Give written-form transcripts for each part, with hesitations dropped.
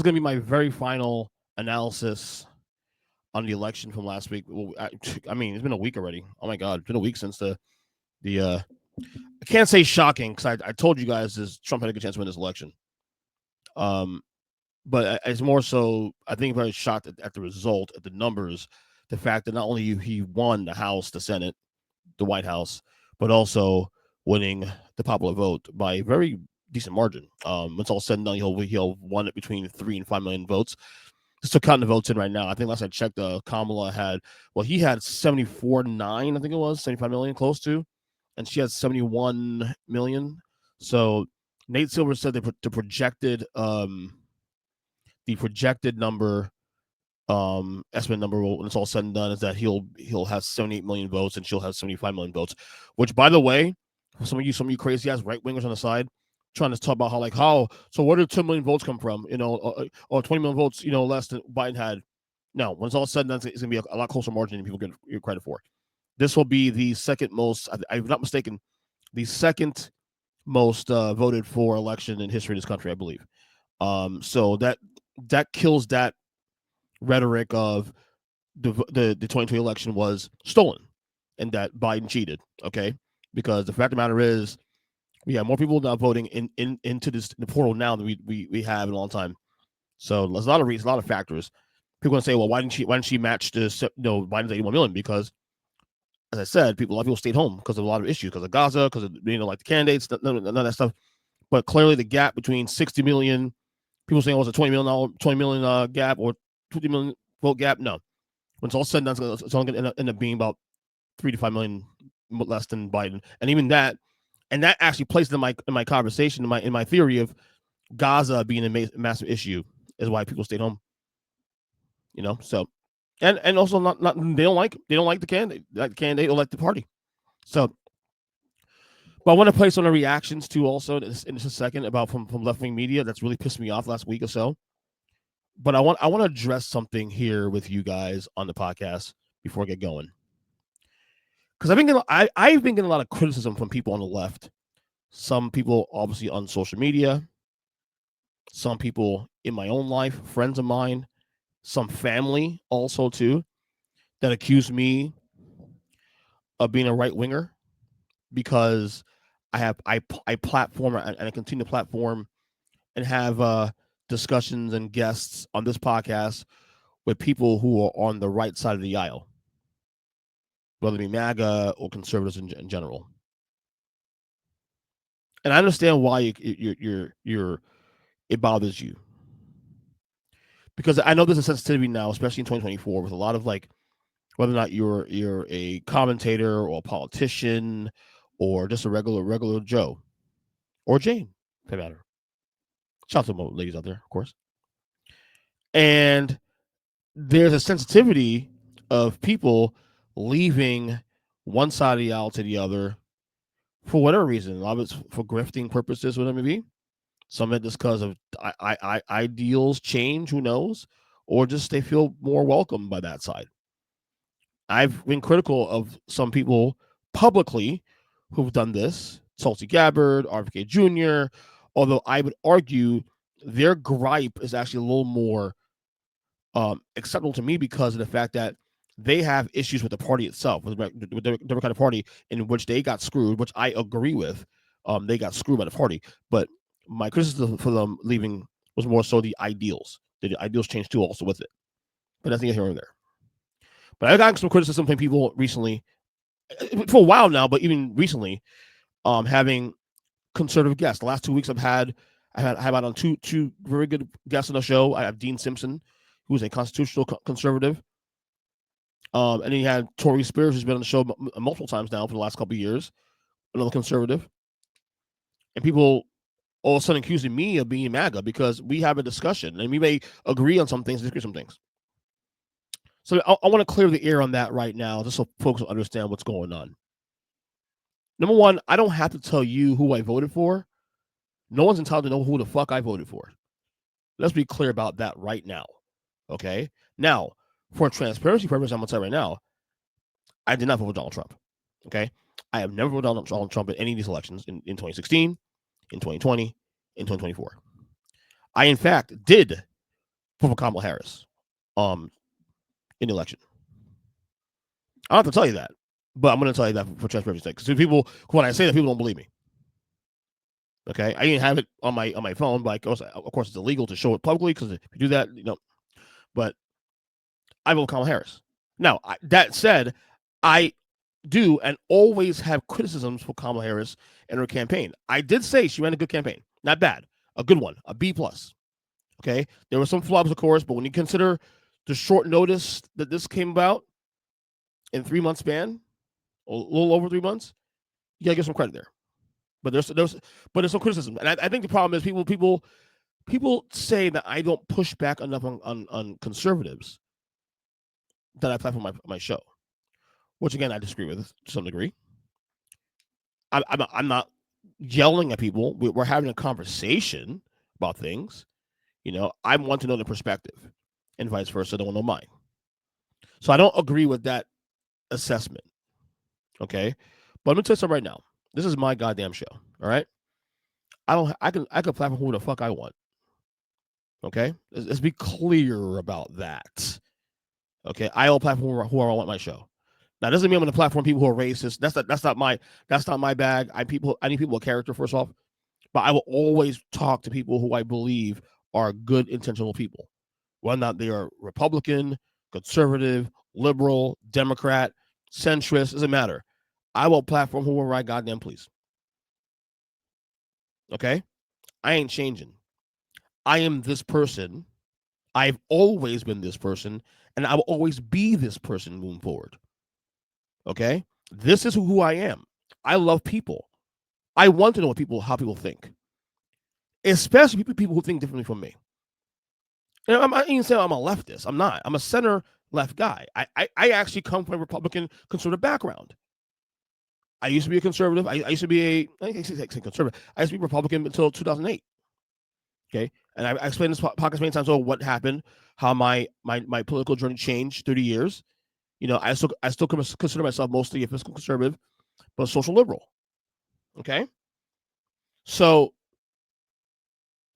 going to be my very final analysis on the election from last week. Well, I mean, it's been a week already. Oh my God, it's been a week since the I can't say shocking because I told you guys this Trump had a good chance to win this election. Um, but it's more so I think very shocked at the result, at the numbers, the fact that not only he won the House, the Senate, the White House, but also winning the popular vote by a very decent margin. When it's all said and done, he'll won it between 3 and 5 million votes. Still counting the votes in right now. I think last I checked, Kamala had he had 74.9, I think it was 75 million, close to, and she had 71 million. So Nate Silver said the projected number, estimate number when it's all said and done is that he'll have 78 million votes and she'll have 75 million votes. Which, by the way, some of you crazy ass right wingers on the side trying to talk about so where did 2 million votes come from? Or 20 million votes, less than Biden had. No, when it's all said and done, it's going to be a lot closer margin than people get credit for. This will be the second most, I'm not mistaken, the second most voted for election in history of this country, I believe. So that kills that rhetoric of the 2020 election was stolen and that Biden cheated. Okay, because the fact of the matter is, we have more people now voting into the portal now than we have in a long time. So there's a lot of reasons, a lot of factors. People gonna say, well, why didn't she match Biden's 81 million? Because, as I said, a lot of people stayed home because of a lot of issues, because of Gaza, because of like the candidates, none of that stuff. But clearly, the gap between 60 million people saying it was a $20 million gap or 50 million vote gap. No, when it's all said and done, it's only going to end up being about 3 to 5 million less than Biden, and even that. And that actually plays in my conversation, in my theory of Gaza being a massive issue is why people stayed home. So and also not they don't like the candidate, or like the party. So, but I want to play some of the reactions too also in just a second about from left wing media that's really pissed me off last week or so. But I want to address something here with you guys on the podcast before I get going. Because I've been getting a lot of criticism from people on the left. Some people obviously on social media, some people in my own life, friends of mine, some family also too, that accuse me of being a right winger because I platform and I continue to platform and have discussions and guests on this podcast with people who are on the right side of the aisle, whether it be MAGA or conservatives in general. And I understand why it bothers you, because I know there's a sensitivity now, especially in 2024, with a lot of whether or not you're a commentator or a politician or just a regular Joe or Jane, for that matter. Shout out to the ladies out there, of course. And there's a sensitivity of people leaving one side of the aisle to the other for whatever reason. A lot of it's for grifting purposes, whatever it may be. Some of it just because of ideals change, who knows, or just they feel more welcome by that side. I've been critical of some people publicly who've done this, Tulsi Gabbard, RFK Jr., although I would argue their gripe is actually a little more acceptable to me because of the fact that they have issues with the party itself, with the Democratic Party, in which they got screwed, which I agree with. They got screwed by the party. But my criticism for them leaving was more so the ideals. The ideals changed too also with it. But that's neither here nor there. But I got some criticism from people recently, for a while now, but even recently, having conservative guests. The last 2 weeks I've had on two very good guests on the show. I have Dean Simpson, who's a constitutional conservative. And then you had Tori Spears, who's been on the show multiple times now for the last couple of years, another conservative. And people all of a sudden accusing me of being MAGA because we have a discussion and we may agree on some things, disagree on some things. So I want to clear the air on that right now, just so folks will understand what's going on. Number one, I don't have to tell you who I voted for. No one's entitled to know who the fuck I voted for. Let's be clear about that right now. Okay? Now, for transparency purposes, I'm going to tell you right now, I did not vote for Donald Trump. Okay? I have never voted for Donald Trump in any of these elections in 2016, in 2020, in 2024. I, in fact, did for Kamala Harris in the election. I don't have to tell you that, but I'm going to tell you that for transparency's sake. Because people, when I say that, people don't believe me. Okay, I didn't have it on my phone, but of course, it's illegal to show it publicly because if you do that, But I vote Kamala Harris. Now, that said, I do and always have criticisms for Kamala Harris and her campaign. I did say she ran a good campaign, not bad, a good one, a B+. Okay, there were some flaws, of course, but when you consider the short notice that this came about in 3 month span, a little over 3 months, you gotta give some credit there. But there's some criticism, and I think the problem is people say that I don't push back enough on conservatives that I platform my show, which again I disagree with to some degree. I'm not yelling at people. We're having a conversation about things. I want to know the perspective, and vice versa. I don't know mine. So I don't agree with that assessment. Okay, but let me tell you something right now. This is my goddamn show. All right, I can platform who the fuck I want. Okay, let's be clear about that. Okay, I will platform who I want my show. Now, doesn't mean I'm going to platform people who are racist. That's not my bag. I need people of character first off, but I will always talk to people who I believe are good, intentional people, whether or not they are Republican, conservative, liberal, Democrat, centrist. Doesn't matter. I will platform whoever I goddamn please. Okay, I ain't changing. I am this person. I've always been this person, and I will always be this person moving forward. Okay? This is who I am. I love people. I want to know how people think, especially people who think differently from me. And I'm not even saying I'm a leftist. I'm not. I'm a center left guy. I actually come from a Republican conservative background. I used to be a conservative. I used to be I say conservative. I used to be Republican until 2008. Okay, and I explained this podcast many times. So what happened? How my political journey changed through the years. I still consider myself mostly a fiscal conservative, but a social liberal. Okay, so,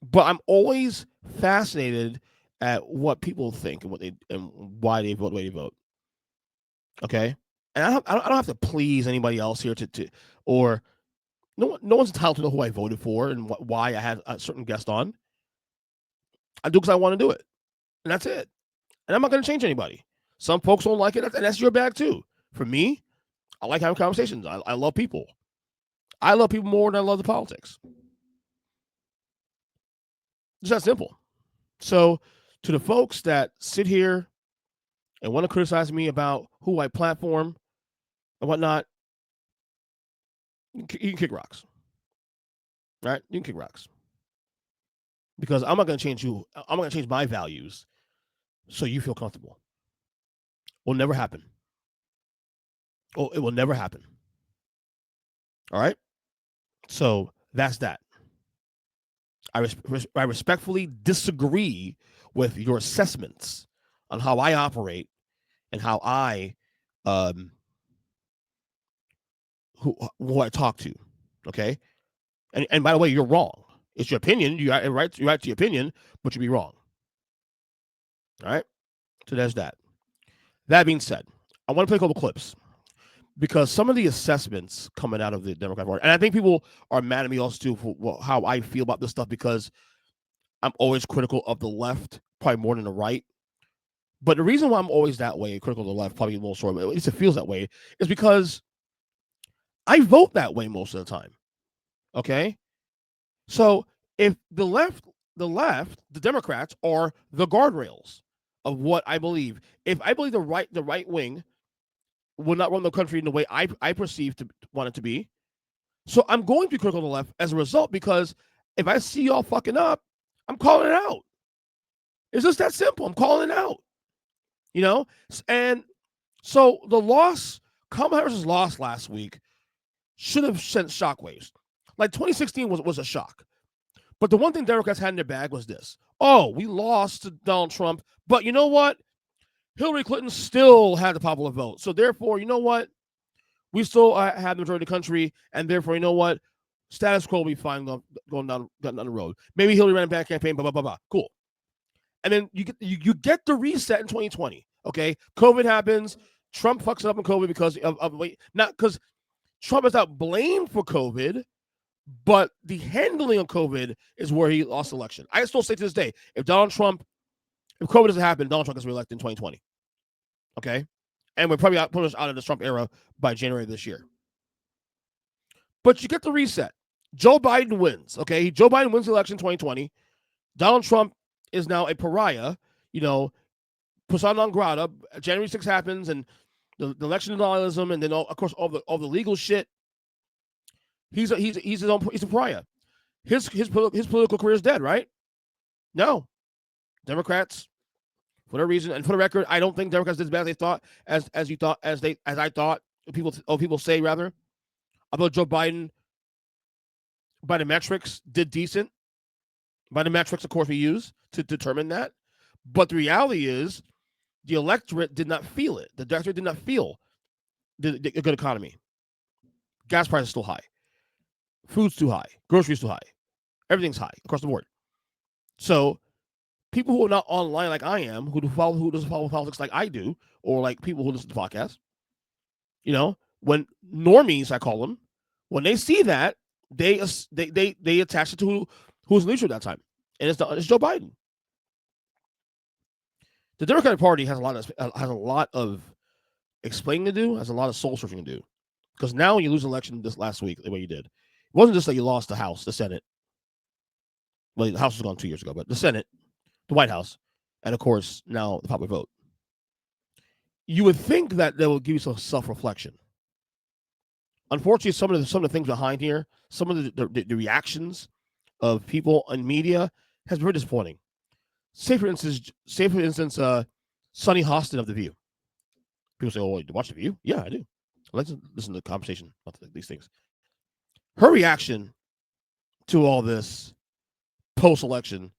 but I'm always fascinated at what people think and why they vote the way they vote. Okay, and I don't have to please anybody else here or no one's entitled to know who I voted for and why I had a certain guest on. I do because I want to do it, and that's it. And I'm not going to change anybody. Some folks don't like it, and that's your bag too. For me, I like having conversations. I love people. I love people more than I love the politics. It's that simple. So, to the folks that sit here and want to criticize me about who I platform and whatnot, you can kick rocks. Right? You can kick rocks. Because I'm not going to change you. I'm not going to change my values so you feel comfortable. Will never happen. Oh, it will never happen. All right? So that's that. I respectfully disagree with your assessments on how I operate and how I who I talk to. Okay? And by the way, you're wrong. It's your opinion. You're right to your opinion, but you'd be wrong. All right? So there's that. That being said, I want to play a couple clips because some of the assessments coming out of the Democrat Party, and I think people are mad at me also too for how I feel about this stuff because I'm always critical of the left, probably more than the right. But the reason why I'm always that way, critical of the left, probably a little sort of, at least it feels that way, is because I vote that way most of the time. Okay? So if the left, the Democrats are the guardrails of what I believe. If I believe the right wing will not run the country in the way I perceive to want it to be, so I'm going to be critical of the left as a result because if I see y'all fucking up, I'm calling it out. It's just that simple. I'm calling it out. And so Kamala Harris's loss last week should have sent shockwaves. Like 2016 was a shock. But the one thing Democrats had in their bag was this. Oh, we lost to Donald Trump, but you know what? Hillary Clinton still had the popular vote. So therefore, you know what? We still have the majority of the country, and therefore, you know what? Status quo will be fine going down the road. Maybe Hillary ran a bad campaign, blah, blah, blah, blah. Cool. And then you get the reset in 2020. Okay, COVID happens. Trump fucks it up in COVID because of not because Trump is not blamed for COVID, but the handling of COVID is where he lost the election. I still say to this day, if COVID doesn't happen, Donald Trump gets reelected in 2020. Okay, and we're probably pretty much out of the Trump era by January of this year. But you get the reset. Joe Biden wins. Okay, Joe Biden wins the election in 2020. Donald Trump is now a pariah. Persona non grata. January 6th happens, and the election denialism, and then of course all the legal shit. He's a pariah. His political career is dead, right? No, Democrats, for whatever reason, and for the record, I don't think Democrats did as bad as they thought, as I thought. People say rather. I thought Joe Biden, by the metrics, did decent. By the metrics, of course, we use to determine that. But the reality is, the electorate did not feel it. The electorate did not feel a good economy. Gas prices still high. Food's too high. Groceries too high. Everything's high across the board. So people who are not online like I am, who doesn't follow politics like I do, or like people who listen to podcasts, when normies, I call them, when they see that, they attach it to who's leadership at that time, and it's Joe Biden. The Democratic Party has a lot of explaining to do, has a lot of soul searching to do, because now when you lose an election this last week, the way you did, it wasn't just that you lost the House, the Senate. Well, the House was gone 2 years ago, but the Senate, the White House, and of course now the popular vote. You would think that they will give you some self-reflection. Unfortunately, some of the things behind here, some of the reactions of people and media has been very disappointing. Say for instance, Sonny Hostin of The View. People say, "Oh, you watch The View?" Yeah, I do. I like to listen to the conversation about these things. Her reaction to all this post-election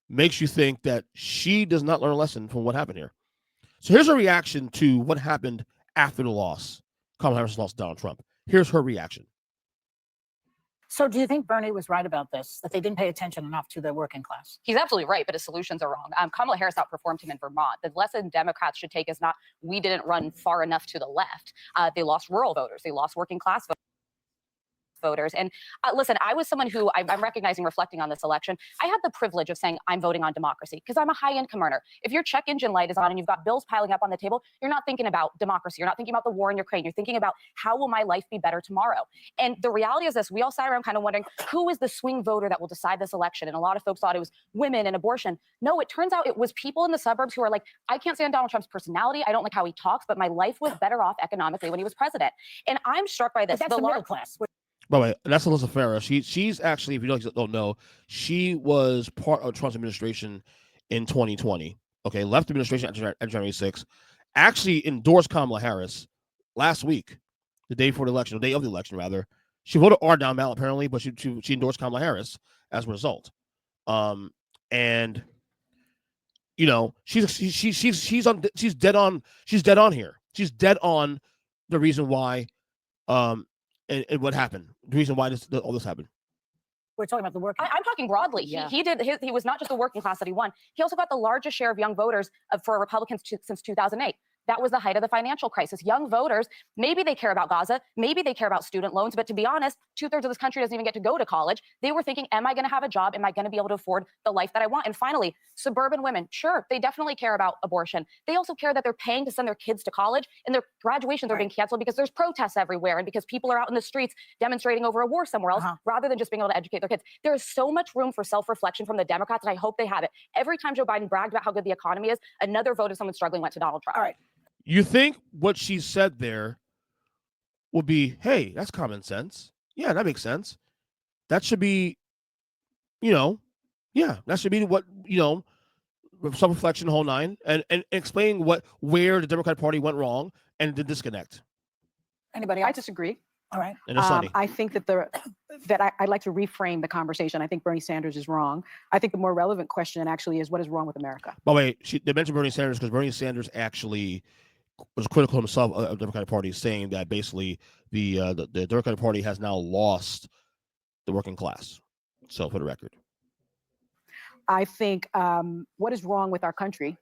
makes you think that she does not learn a lesson from what happened here. So here's her reaction to what happened after the loss. Kamala Harris lost Donald Trump. Here's her reaction. So do you think Bernie was right about this, that they didn't pay attention enough to the working class? He's absolutely right, but his solutions are wrong. Kamala Harris outperformed him in Vermont. The lesson Democrats should take is not we didn't run far enough to the left. They lost rural voters. They lost working class voters. And listen, I was someone who I'm recognizing, reflecting on this election. I had the privilege of saying I'm voting on democracy because I'm a high income earner. If your check engine light is on and you've got bills piling up on the table, you're not thinking about democracy. You're not thinking about the war in Ukraine. You're thinking about how will my life be better tomorrow? And the reality is this, we all sat around kind of wondering who is the swing voter that will decide this election? And a lot of folks thought it was women and abortion. No, it turns out it was people in the suburbs who are like, I can't stand Donald Trump's personality. I don't like how he talks, but my life was better off economically when he was president. And I'm struck by this. But that's the middle class. By the way, that's Alyssa Farah. She's actually, if you don't know, she was part of Trump's administration in 2020. Okay, left the administration at January 6th. Actually endorsed Kamala Harris last week, the day before the election, the day of the election, rather. She voted R down ballot apparently, but she endorsed Kamala Harris as a result. And she's dead on here. She's dead on the reason why. And what happened? The reason why all this happened. We're talking about the working. I'm talking broadly. Yeah. He was not just the working class that he won. He also got the largest share of young voters for Republicans since 2008. That was the height of the financial crisis. Young voters, maybe they care about Gaza, maybe they care about student loans, but to be honest, 2/3 of this country doesn't even get to go to college. They were thinking, am I going to have a job? Am I going to be able to afford the life that I want? And finally, suburban women, sure, they definitely care about abortion. They also care that they're paying to send their kids to college and their graduations are being canceled because there's protests everywhere and because people are out in the streets demonstrating over a war somewhere else rather than just being able to educate their kids. There is so much room for self-reflection from the Democrats, and I hope they have it. Every time Joe Biden bragged about how good the economy is, another vote of someone struggling went to Donald Trump. All right. You think what she said there would be, hey, that's common sense. Yeah, that makes sense. That should be, that should be what, self-reflection, the whole nine, and explaining where the Democratic Party went wrong and the disconnect. Anybody else? I disagree. All right. I think that I'd like to reframe the conversation. I think Bernie Sanders is wrong. I think the more relevant question actually is what is wrong with America? By the way, they mentioned Bernie Sanders because Bernie Sanders actually was critical himself of the Democratic Party, saying that basically the Democratic Party has now lost the working class. So, for the record. I think what is wrong with our country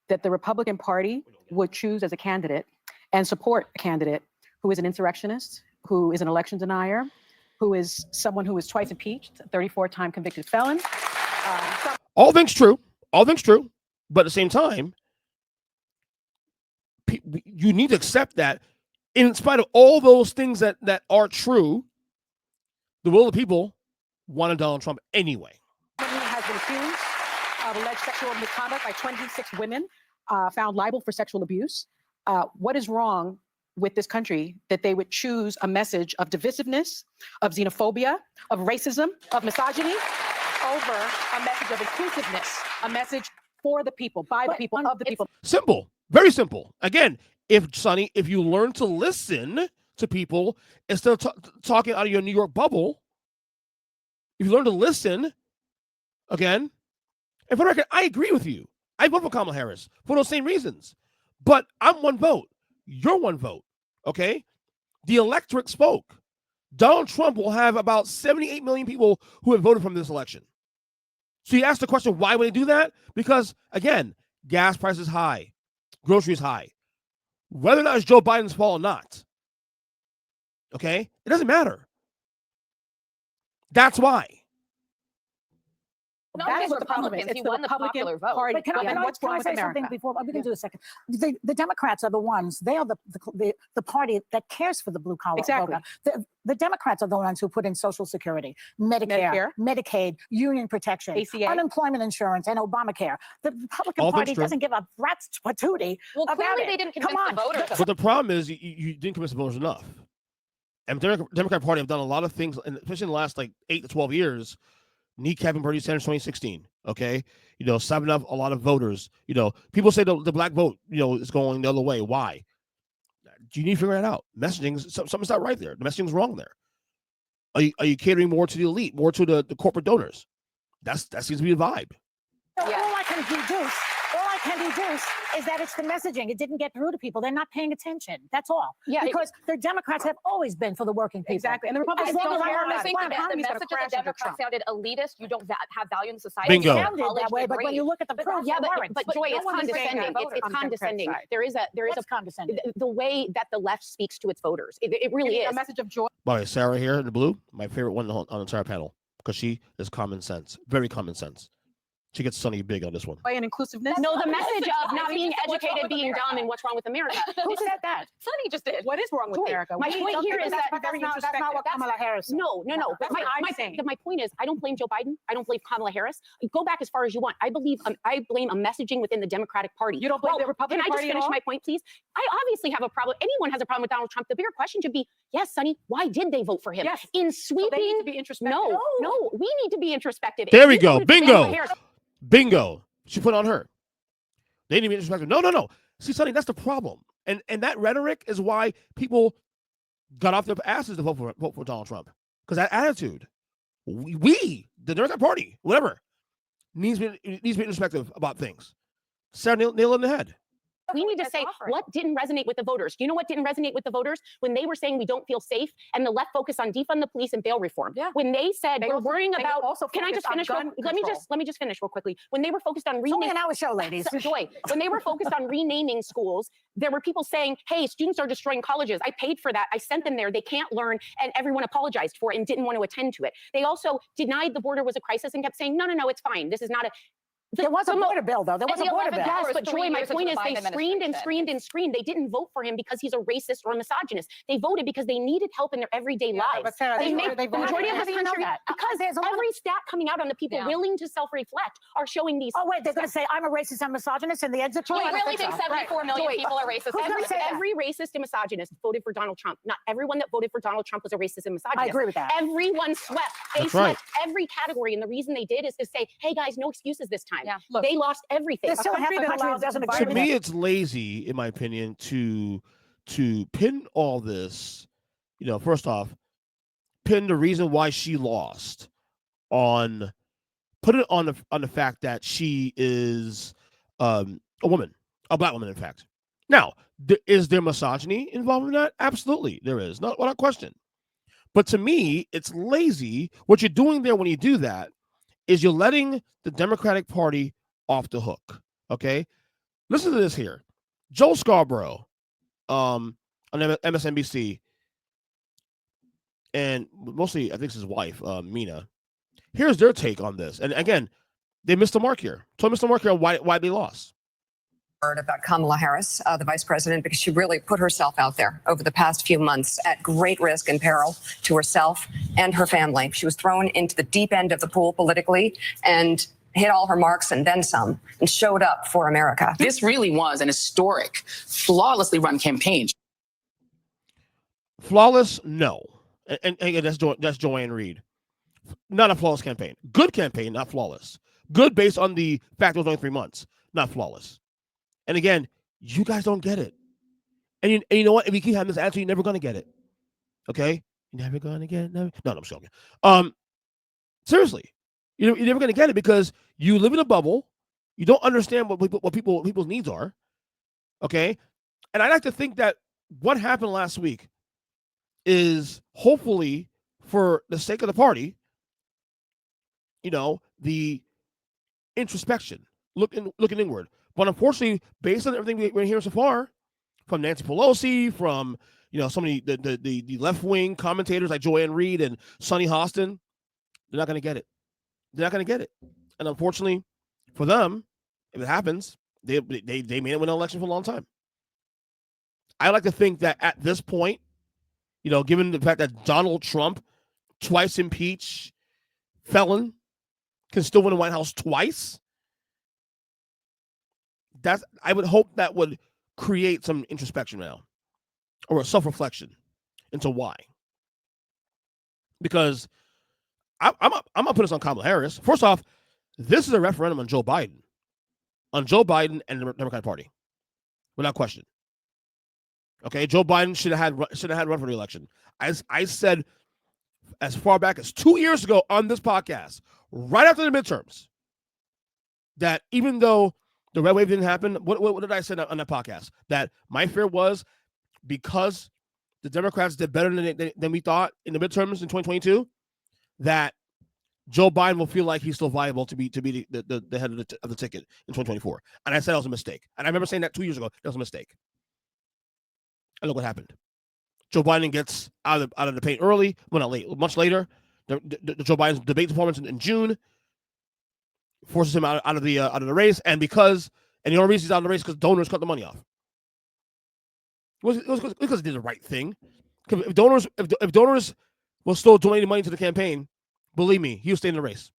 that the Republican Party would choose as a candidate and support a candidate who is an insurrectionist, who is an election denier, who is someone who is twice impeached, 34-time convicted felon. All things true. All things true. But at the same time, you need to accept that in spite of all those things that are true, the will of the people wanted Donald Trump anyway. He has been accused of alleged sexual misconduct by 26 women found liable for sexual abuse. What is wrong with this country that they would choose a message of divisiveness, of xenophobia, of racism, of misogyny over a message of inclusiveness, a message for the people, by the people, of the people? Simple. Very simple. Again, if you learn to listen to people instead of talking out of your New York bubble, if you learn to listen, again, and for the record, I agree with you. I vote for Kamala Harris for those same reasons. But I'm one vote. You're one vote. Okay? The electorate spoke. Donald Trump will have about 78 million people who have voted from this election. So you ask the question, why would they do that? Because, again, gas prices high, groceries high. Whether or not it's Joe Biden's fault or not, okay? It doesn't matter. That's why. Not That just is what the problem is. Republicans. It's You the won the Republican popular vote. Party. But can I What's wrong with say something America? before? We can do a second. The Democrats are the ones. They are the party that cares for the blue collar Exactly. voter. The Democrats are the ones who put in Social Security, Medicare, Medicaid, union protection, ACA. unemployment insurance, and Obamacare. The Republican All Party things true. doesn't give a rat's patootie Well, about clearly it. they didn't Come convince on. the voters. But the problem is you didn't convince the voters enough. And the Democratic Party have done a lot of things, especially in the last 8 to 12 years, kneecapping Bernie Sanders 2016, okay? Summing up a lot of voters. People say the black vote, is going the other way. Why? You need to figure it out. Messaging, something's not right there. The messaging's wrong there. Are you catering more to the elite, more to the corporate donors? That seems to be the vibe. So all I can deduce is that it's the messaging. It didn't get through to people. They're not paying attention. That's all. Yeah, Because the Democrats have always been for the working people. Exactly. And the Republicans As long don't as care our about it. think our that the economy's gonna message of crash the under Democrats Trump. sounded elitist. You don't have value in society. Bingo. It sounded that way, but when you look at the proof, yeah, they but weren't. Joy, it's no one is saying condescending. that. It's On the condescending. Democrat side. There is What's condescending? the way that the left speaks to its voters. It really Giving is. a message of joy. By the way, Sarah here in the blue, my favorite one on the entire panel, because she is common sense, very common sense. She gets Sonny big on this one. And inclusive,ness. No, the not message the of not message. being What's wrong educated, with being America? dumb, and what's wrong with America. Who said that? Sonny just did. What is wrong with Joy, America? my We point don't here think is that's that very That's not what introspective. Kamala Harris said. No. That's what I'm saying. My point is, I don't blame Joe Biden. I don't blame Kamala Harris. Go back as far as you want. I blame a messaging within the Democratic Party. You don't blame the Republican Can I just Party at finish all? my point, please? I obviously have a problem. Anyone has a problem with Donald Trump. The bigger question should be, yes, Sonny, why did they vote for him? Yes. In So they need sweeping, to be introspective. no, we need to be introspective. There If we you go. voted for Kamala Bingo. Harris, Bingo. She put on her. They didn't even respect her. No. See, Sonny, that's the problem. And that rhetoric is why people got off their asses to vote for Donald Trump. Because that attitude, we, the Democratic Party, whatever, needs to be introspective about things. Sarah, nail it in the head. we need to say what didn't resonate with the voters. You know what didn't resonate with the voters? When they were saying we don't feel safe and the left focused on defund the police and bail reform. Yeah. When they said we're worrying they about, also can I just focused on finish? gun Let me control. just finish real quickly. When they were focused on It's only renaming, an hour show, ladies. Joy, when they were focused on renaming schools, there were people saying, hey, students are destroying colleges. I paid for that. I sent them there. They can't learn. And everyone apologized for it and didn't want to attend to it. They also denied the border was a crisis and kept saying, no, it's fine. This is not a. There was a border bill, though. There was a border bill. Yes, Yes, but Joy, my point is they screened. They didn't vote for him because he's a racist or a misogynist. They voted because they needed help in their everyday lives. But Sarah, They they make the voted majority for of How this do you know country that? because There's a lot of- every stat coming out on the people willing to self-reflect are showing these. Oh, wait, they're going to say I'm a racist and misogynist in the exit poll? You I don't really think so. 74 million Joy, people are racist? who's gonna say that? Every racist and misogynist voted for Donald Trump. Not everyone that voted for Donald Trump was a racist and misogynist. I agree with that. Everyone swept. They That's right. swept every category, and the reason they did is to say, "Hey guys, no excuses this time." Yeah. Look, They lost everything. There's still half country the that country allows that doesn't us To agree with me, it. it's lazy, in my opinion, to pin all this. First off, pin the reason why she lost on, put it on the fact that she is a woman, a black woman, in fact. Now, is there misogyny involved in that? Absolutely, there is. Not without question. But to me, it's lazy. What you're doing there when you do that is you're letting the Democratic Party off the hook. Okay, listen to this here. Joe Scarborough, on MSNBC, and mostly I think it's his wife, Mina. Here's their take on this. And again, they missed the mark here. Told missed the mark here on why they lost. About Kamala Harris, the vice president, because she really put herself out there over the past few months at great risk and peril to herself and her family. She was thrown into the deep end of the pool politically and hit all her marks and then some, and showed up for America. This really was an historic, flawlessly run campaign. Flawless? No. And again, that's Joanne Reed. Not a flawless campaign. Good campaign, not flawless. Good based on the fact it was only 3 months, not flawless. And again, you guys don't get it. And you know what? If you keep having this attitude, you're never going to get it. Okay? You're never going to get it. No, I'm joking. Seriously. You're never going to get it because you live in a bubble. You don't understand what people's needs are. Okay? And I like to think that what happened last week is hopefully for the sake of the party, the introspection, looking inward. But unfortunately, based on everything we're hearing so far, from Nancy Pelosi, from some of the left wing commentators like Joanne Reed and Sonny Hostin, they're not going to get it. They're not going to get it. And unfortunately for them, if it happens, they may not win an election for a long time. I like to think that at this point, given the fact that Donald Trump, twice impeached felon, can still win the White House twice, I would hope that would create some introspection now, or a self-reflection into why. Because I'm gonna put this on Kamala Harris. First off, this is a referendum on Joe Biden and the Democratic Party, without question. Okay, Joe Biden should have had run for the election. I said as far back as 2 years ago on this podcast, right after the midterms, that even though the red wave didn't happen, what did I say on that podcast? That my fear was because the Democrats did better than we thought in the midterms in 2022, that Joe Biden will feel like he's still viable to be the head of the ticket in 2024. And I said that was a mistake. And I remember saying that 2 years ago. That was a mistake. And look what happened. Joe Biden gets out of the paint early, well, not late, much later. Joe Biden's debate performance in June forces him out of the race, and the only reason he's out of the race is because donors cut the money off. It was because he did the right thing. If donors were still donating money to the campaign, believe me, he would stay in the race.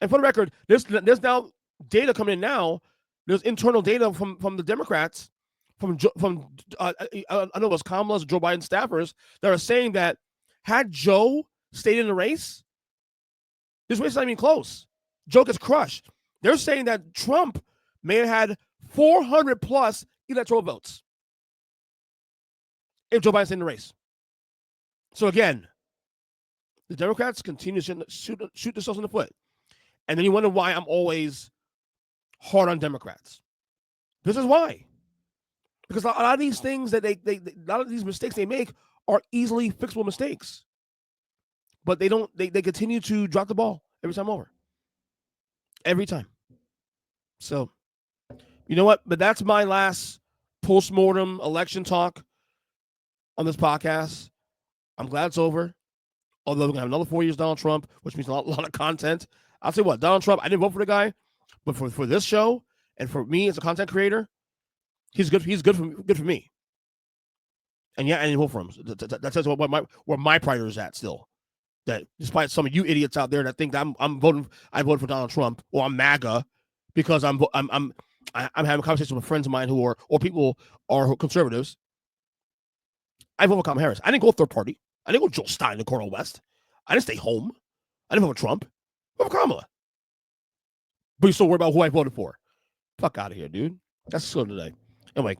And for the record, there's now data coming in now. There's internal data from the Democrats, from I know it was Kamala's, Joe Biden staffers, that are saying that had Joe stayed in the race, this race is not even close. Joe gets crushed. They're saying that Trump may have had 400 plus electoral votes if Joe Biden stayed in the race. So again, the Democrats continue to shoot themselves in the foot. And then you wonder why I'm always hard on Democrats. This is why. Because a lot of these things that a lot of these mistakes they make are easily fixable mistakes. But they continue to drop the ball every time over. Every time. So, you know what? But that's my last postmortem election talk on this podcast. I'm glad it's over. Although we're going to have another 4 years Donald Trump, which means a lot of content. I'll tell you what, Donald Trump, I didn't vote for the guy, but for this show and for me as a content creator, he's good for me. And yeah, I didn't vote for him. That says where my priority is at still. That despite some of you idiots out there that think that I voted for Donald Trump or I'm MAGA because I'm having conversations with friends of mine who are or people are conservatives. I voted for Kamala Harris. I didn't go third party. I didn't go Joel Stein and Cornel West. I didn't stay home. I didn't vote for Trump. I voted for Kamala. But you still worry about who I voted for. Fuck out of here, dude. That's the show today.